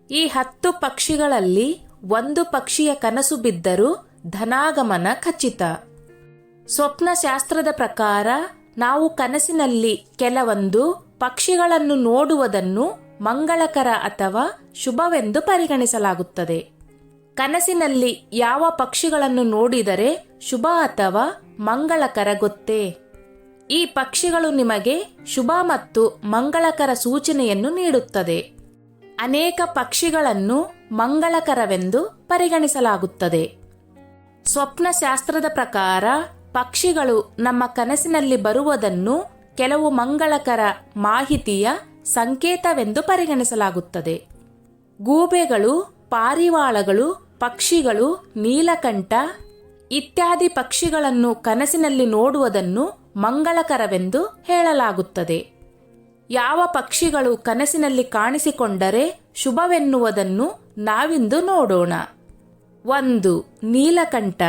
ಈ 10 ಪಕ್ಷಿಗಳಲ್ಲಿ ಒಂದು ಪಕ್ಷಿಯ ಕನಸು ಬಿದ್ದರೂ ಧನಾಗಮನ ಖಚಿತ. ಸ್ವಪ್ನಶಾಸ್ತ್ರದ ಪ್ರಕಾರ ನಾವು ಕನಸಿನಲ್ಲಿ ಕೆಲವೊಂದು ಪಕ್ಷಿಗಳನ್ನು ನೋಡುವುದನ್ನು ಮಂಗಳಕರ ಅಥವಾ ಶುಭವೆಂದು ಪರಿಗಣಿಸಲಾಗುತ್ತದೆ. ಕನಸಿನಲ್ಲಿ ಯಾವ ಪಕ್ಷಿಗಳನ್ನು ನೋಡಿದರೆ ಶುಭ ಅಥವಾ ಮಂಗಳಕರ ಗೊತ್ತೇ? ಈ ಪಕ್ಷಿಗಳು ನಿಮಗೆ ಶುಭ ಮತ್ತು ಮಂಗಳಕರ ಸೂಚನೆಯನ್ನು ನೀಡುತ್ತದೆ. ಅನೇಕ ಪಕ್ಷಿಗಳನ್ನು ಮಂಗಳಕರವೆಂದು ಪರಿಗಣಿಸಲಾಗುತ್ತದೆ. ಸ್ವಪ್ನಶಾಸ್ತ್ರದ ಪ್ರಕಾರ ಪಕ್ಷಿಗಳು ನಮ್ಮ ಕನಸಿನಲ್ಲಿ ಬರುವುದನ್ನು ಕೆಲವು ಮಂಗಳಕರ ಮಾಹಿತಿಯ ಸಂಕೇತವೆಂದು ಪರಿಗಣಿಸಲಾಗುತ್ತದೆ. ಗೂಬೆಗಳು, ಪಾರಿವಾಳಗಳು, ಪಕ್ಷಿಗಳು, ನೀಲಕಂಠ ಇತ್ಯಾದಿ ಪಕ್ಷಿಗಳನ್ನು ಕನಸಿನಲ್ಲಿ ನೋಡುವುದನ್ನು ಮಂಗಳಕರವೆಂದು ಹೇಳಲಾಗುತ್ತದೆ. ಯಾವ ಪಕ್ಷಿಗಳು ಕನಸಿನಲ್ಲಿ ಕಾಣಿಸಿಕೊಂಡರೆ ಶುಭವೆನ್ನುವುದನ್ನು ನಾವಿಂದು ನೋಡೋಣ. 1. ನೀಲಕಂಠ.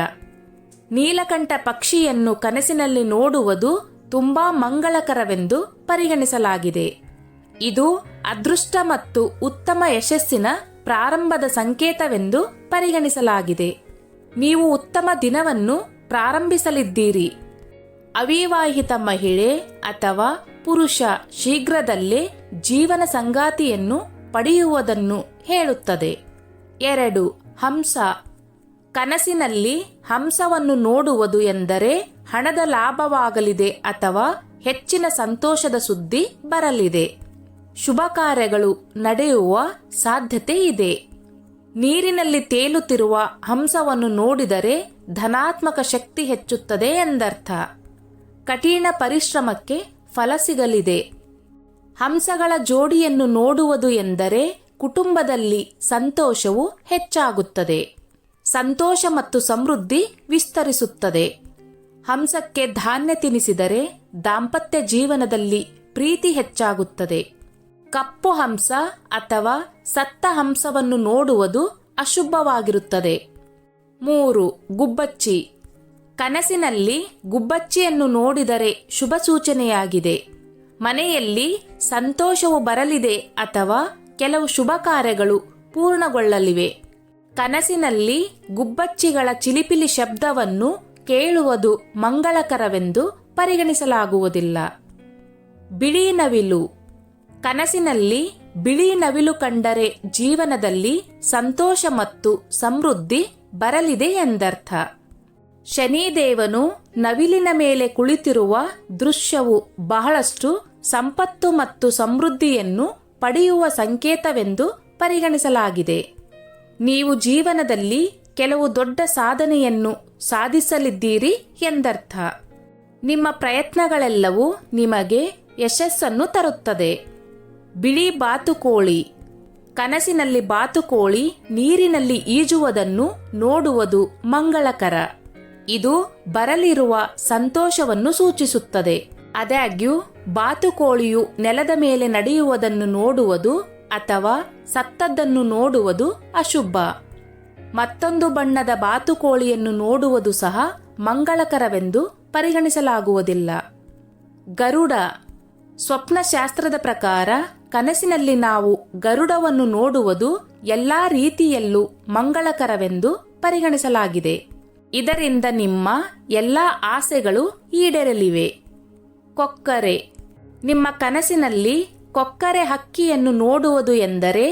ನೀಲಕಂಠ ಪಕ್ಷಿಯನ್ನು ಕನಸಿನಲ್ಲಿ ನೋಡುವುದು ತುಂಬಾ ಮಂಗಳಕರವೆಂದು ಪರಿಗಣಿಸಲಾಗಿದೆ. ಇದು ಅದೃಷ್ಟ ಮತ್ತು ಉತ್ತಮ ಯಶಸ್ಸಿನ ಪ್ರಾರಂಭದ ಸಂಕೇತವೆಂದು ಪರಿಗಣಿಸಲಾಗಿದೆ. ನೀವು ಉತ್ತಮ ದಿನವನ್ನು ಪ್ರಾರಂಭಿಸಲಿದ್ದೀರಿ. ಅವಿವಾಹಿತ ಮಹಿಳೆ ಅಥವಾ ಪುರುಷ ಶೀಘ್ರದಲ್ಲೇ ಜೀವನ ಸಂಗಾತಿಯನ್ನು ಪಡೆಯುವುದನ್ನು ಹೇಳುತ್ತದೆ. 2. ಹಂಸ. ಕನಸಿನಲ್ಲಿ ಹಂಸವನ್ನು ನೋಡುವುದು ಎಂದರೆ ಹಣದ ಲಾಭವಾಗಲಿದೆ ಅಥವಾ ಹೆಚ್ಚಿನ ಸಂತೋಷದ ಸುದ್ದಿ ಬರಲಿದೆ. ಶುಭ ಕಾರ್ಯಗಳು ನಡೆಯುವ ಸಾಧ್ಯತೆ ಇದೆ. ನೀರಿನಲ್ಲಿ ತೇಲುತ್ತಿರುವ ಹಂಸವನ್ನು ನೋಡಿದರೆ ಧನಾತ್ಮಕ ಶಕ್ತಿ ಹೆಚ್ಚುತ್ತದೆ ಎಂದರ್ಥ. ಕಠಿಣ ಪರಿಶ್ರಮಕ್ಕೆ ಫಲ ಸಿಗಲಿದೆ. ಹಂಸಗಳ ಜೋಡಿಯನ್ನು ನೋಡುವುದು ಎಂದರೆ ಕುಟುಂಬದಲ್ಲಿ ಸಂತೋಷವು ಹೆಚ್ಚಾಗುತ್ತದೆ. ಸಂತೋಷ ಮತ್ತು ಸಮೃದ್ಧಿ ವಿಸ್ತರಿಸುತ್ತದೆ. ಹಂಸಕ್ಕೆ ಧಾನ್ಯ ತಿನ್ನಿಸಿದರೆ ದಾಂಪತ್ಯ ಜೀವನದಲ್ಲಿ ಪ್ರೀತಿ ಹೆಚ್ಚಾಗುತ್ತದೆ. ಕಪ್ಪು ಹಂಸ ಅಥವಾ ಸತ್ತ ಹಂಸವನ್ನು ನೋಡುವುದು ಅಶುಭವಾಗಿರುತ್ತದೆ. 3. ಗುಬ್ಬಚ್ಚಿ. ಕನಸಿನಲ್ಲಿ ಗುಬ್ಬಚ್ಚಿಯನ್ನು ನೋಡಿದರೆ ಶುಭ ಸೂಚನೆಯಾಗಿದೆ. ಮನೆಯಲ್ಲಿ ಸಂತೋಷವು ಬರಲಿದೆ ಅಥವಾ ಕೆಲವು ಶುಭ ಕಾರ್ಯಗಳು ಪೂರ್ಣಗೊಳ್ಳಲಿವೆ. ಕನಸಿನಲ್ಲಿ ಗುಬ್ಬಚ್ಚಿಗಳ ಚಿಲಿಪಿಲಿ ಶಬ್ದವನ್ನು ಕೇಳುವುದು ಮಂಗಳಕರವೆಂದು ಪರಿಗಣಿಸಲಾಗುವುದಿಲ್ಲ. ಬಿಳಿ ನವಿಲು. ಕನಸಿನಲ್ಲಿ ಬಿಳಿ ನವಿಲು ಕಂಡರೆ ಜೀವನದಲ್ಲಿ ಸಂತೋಷ ಮತ್ತು ಸಮೃದ್ಧಿ ಬರಲಿದೆ ಎಂದರ್ಥ. ಶನಿದೇವನು ನವಿಲಿನ ಮೇಲೆ ಕುಳಿತಿರುವ ದೃಶ್ಯವು ಬಹಳಷ್ಟು ಸಂಪತ್ತು ಮತ್ತು ಸಮೃದ್ಧಿಯನ್ನು ಪಡೆಯುವ ಸಂಕೇತವೆಂದು ಪರಿಗಣಿಸಲಾಗಿದೆ. ನೀವು ಜೀವನದಲ್ಲಿ ಕೆಲವು ದೊಡ್ಡ ಸಾಧನೆಯನ್ನು ಸಾಧಿಸಲಿದ್ದೀರಿ ಎಂದರ್ಥ. ನಿಮ್ಮ ಪ್ರಯತ್ನಗಳೆಲ್ಲವೂ ನಿಮಗೆ ಯಶಸ್ಸನ್ನು ತರುತ್ತದೆ. ಬಿಳಿ ಬಾತುಕೋಳಿ. ಕನಸಿನಲ್ಲಿ ಬಾತುಕೋಳಿ ನೀರಿನಲ್ಲಿ ಈಜುವುದನ್ನು ನೋಡುವುದು ಮಂಗಳಕರ. ಇದು ಬರಲಿರುವ ಸಂತೋಷವನ್ನು ಸೂಚಿಸುತ್ತದೆ. ಆದಾಗ್ಯೂ ಬಾತುಕೋಳಿಯು ನೆಲದ ಮೇಲೆ ನಡೆಯುವುದನ್ನು ನೋಡುವುದು ಅಥವಾ ಸತ್ತದ್ದನ್ನು ನೋಡುವುದು ಅಶುಭ. ಮತ್ತೊಂದು ಬಣ್ಣದ ಬಾತುಕೋಳಿಯನ್ನು ನೋಡುವುದು ಸಹ ಮಂಗಳಕರವೆಂದು ಪರಿಗಣಿಸಲಾಗುವುದಿಲ್ಲ. ಗರುಡ. ಸ್ವಪ್ನಶಾಸ್ತ್ರದ ಪ್ರಕಾರ ಕನಸಿನಲ್ಲಿ ನಾವು ಗರುಡವನ್ನು ನೋಡುವುದು ಎಲ್ಲಾ ರೀತಿಯಲ್ಲೂ ಮಂಗಳಕರವೆಂದು ಪರಿಗಣಿಸಲಾಗಿದೆ. ಇದರಿಂದ ನಿಮ್ಮ ಎಲ್ಲಾ ಆಸೆಗಳು ಈಡೇರಲಿವೆ. ಕೊಕ್ಕರೆ. ನಿಮ್ಮ ಕನಸಿನಲ್ಲಿ ಕೊಕ್ಕರೆ ಹಕ್ಕಿಯನ್ನು ನೋಡುವುದು ಎಂದರೆ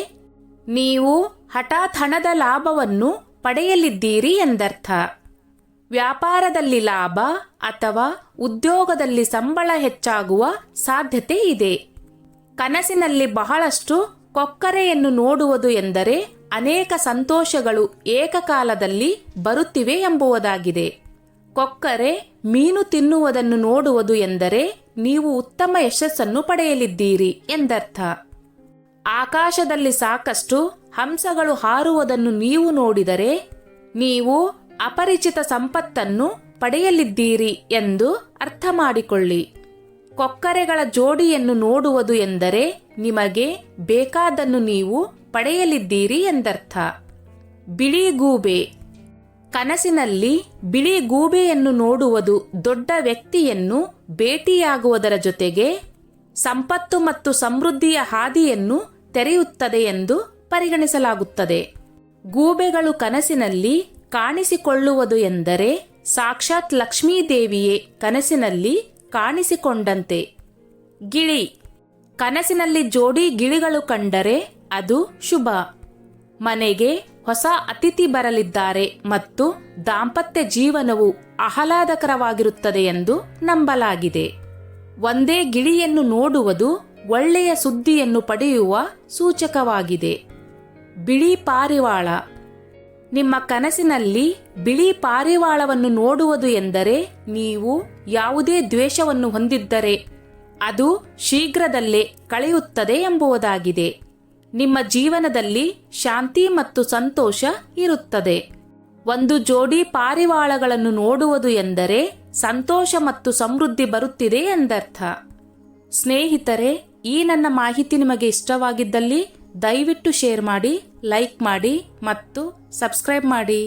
ನೀವು ಹಠಾತ್ ಹಣದ ಲಾಭವನ್ನು ಪಡೆಯಲಿದ್ದೀರಿ ಎಂದರ್ಥ. ವ್ಯಾಪಾರದಲ್ಲಿ ಲಾಭ ಅಥವಾ ಉದ್ಯೋಗದಲ್ಲಿ ಸಂಬಳ ಹೆಚ್ಚಾಗುವ ಸಾಧ್ಯತೆ ಇದೆ. ಕನಸಿನಲ್ಲಿ ಬಹಳಷ್ಟು ಕೊಕ್ಕರೆಯನ್ನು ನೋಡುವುದು ಎಂದರೆ ಅನೇಕ ಸಂತೋಷಗಳು ಏಕಕಾಲದಲ್ಲಿ ಬರುತ್ತಿವೆ ಎಂಬುದಾಗಿದೆ. ಕೊಕ್ಕರೆ ಮೀನು ತಿನ್ನುವುದನ್ನು ನೋಡುವುದು ಎಂದರೆ ನೀವು ಉತ್ತಮ ಯಶಸ್ಸನ್ನು ಪಡೆಯಲಿದ್ದೀರಿ ಎಂದರ್ಥ. ಆಕಾಶದಲ್ಲಿ ಸಾಕಷ್ಟು ಹಂಸಗಳು ಹಾರುವುದನ್ನು ನೀವು ನೋಡಿದರೆ ನೀವು ಅಪರಿಚಿತ ಸಂಪತ್ತನ್ನು ಪಡೆಯಲಿದ್ದೀರಿ ಎಂದು ಅರ್ಥ ಮಾಡಿಕೊಳ್ಳಿ. ಕೊಕ್ಕರೆಗಳ ಜೋಡಿಯನ್ನು ನೋಡುವುದು ಎಂದರೆ ನಿಮಗೆ ಬೇಕಾದನ್ನು ನೀವು ಪಡೆಯಲಿದ್ದೀರಿ ಎಂದರ್ಥ. ಬಿಳಿ ಗೂಬೆ. ಕನಸಿನಲ್ಲಿ ಬಿಳಿ ಗೂಬೆಯನ್ನು ನೋಡುವುದು ದೊಡ್ಡ ವ್ಯಕ್ತಿಯನ್ನು ಭೇಟಿಯಾಗುವುದರ ಜೊತೆಗೆ ಸಂಪತ್ತು ಮತ್ತು ಸಮೃದ್ಧಿಯ ಹಾದಿಯನ್ನು ತೆರೆಯುತ್ತದೆ ಎಂದು ಪರಿಗಣಿಸಲಾಗುತ್ತದೆ. ಗೂಬೆಗಳು ಕನಸಿನಲ್ಲಿ ಕಾಣಿಸಿಕೊಳ್ಳುವುದು ಎಂದರೆ ಸಾಕ್ಷಾತ್ ಲಕ್ಷ್ಮೀದೇವಿಯೇ ಕನಸಿನಲ್ಲಿ ಕಾಣಿಸಿಕೊಂಡಂತೆ. ಗಿಳಿ ಕನಸಿನಲ್ಲಿ ಜೋಡಿ ಗಿಳಿಗಳು ಕಂಡರೆ ಅದು ಶುಭ. ಮನೆಗೆ ಹೊಸ ಅತಿಥಿ ಬರಲಿದ್ದಾರೆ ಮತ್ತು ದಾಂಪತ್ಯ ಜೀವನವು ಆಹ್ಲಾದಕರವಾಗಿರುತ್ತದೆ ಎಂದು ನಂಬಲಾಗಿದೆ. ಒಂದೇ ಗಿಳಿಯನ್ನು ನೋಡುವುದು ಒಳ್ಳೆಯ ಸುದ್ದಿಯನ್ನು ಪಡೆಯುವ ಸೂಚಕವಾಗಿದೆ. ಬಿಳಿ ಪಾರಿವಾಳ ನಿಮ್ಮ ಕನಸಿನಲ್ಲಿ ಬಿಳಿ ಪಾರಿವಾಳವನ್ನು ನೋಡುವುದು ಎಂದರೆ ನೀವು ಯಾವುದೇ ದ್ವೇಷವನ್ನು ಹೊಂದಿದ್ದರೆ ಅದು ಶೀಘ್ರದಲ್ಲೇ ಕಳೆಯುತ್ತದೆ ಎಂಬುದಾಗಿದೆ. ನಿಮ್ಮ ಜೀವನದಲ್ಲಿ ಶಾಂತಿ ಮತ್ತು ಸಂತೋಷ ಇರುತ್ತದೆ. ಒಂದು ಜೋಡಿ ಪಾರಿವಾಳಗಳನ್ನು ನೋಡುವುದು ಎಂದರೆ ಸಂತೋಷ ಮತ್ತು ಸಮೃದ್ಧಿ ಬರುತ್ತಿದೆ ಎಂದರ್ಥ. ಸ್ನೇಹಿತರೆ, ಈ ನನ್ನ ಮಾಹಿತಿ ನಿಮಗೆ ಇಷ್ಟವಾಗಿದ್ದಲ್ಲಿ ದಯವಿಟ್ಟು ಶೇರ್ ಮಾಡಿ, ಲೈಕ್ ಮಾಡಿ ಮತ್ತು ಸಬ್ಸ್ಕ್ರೈಬ್ ಮಾಡಿ.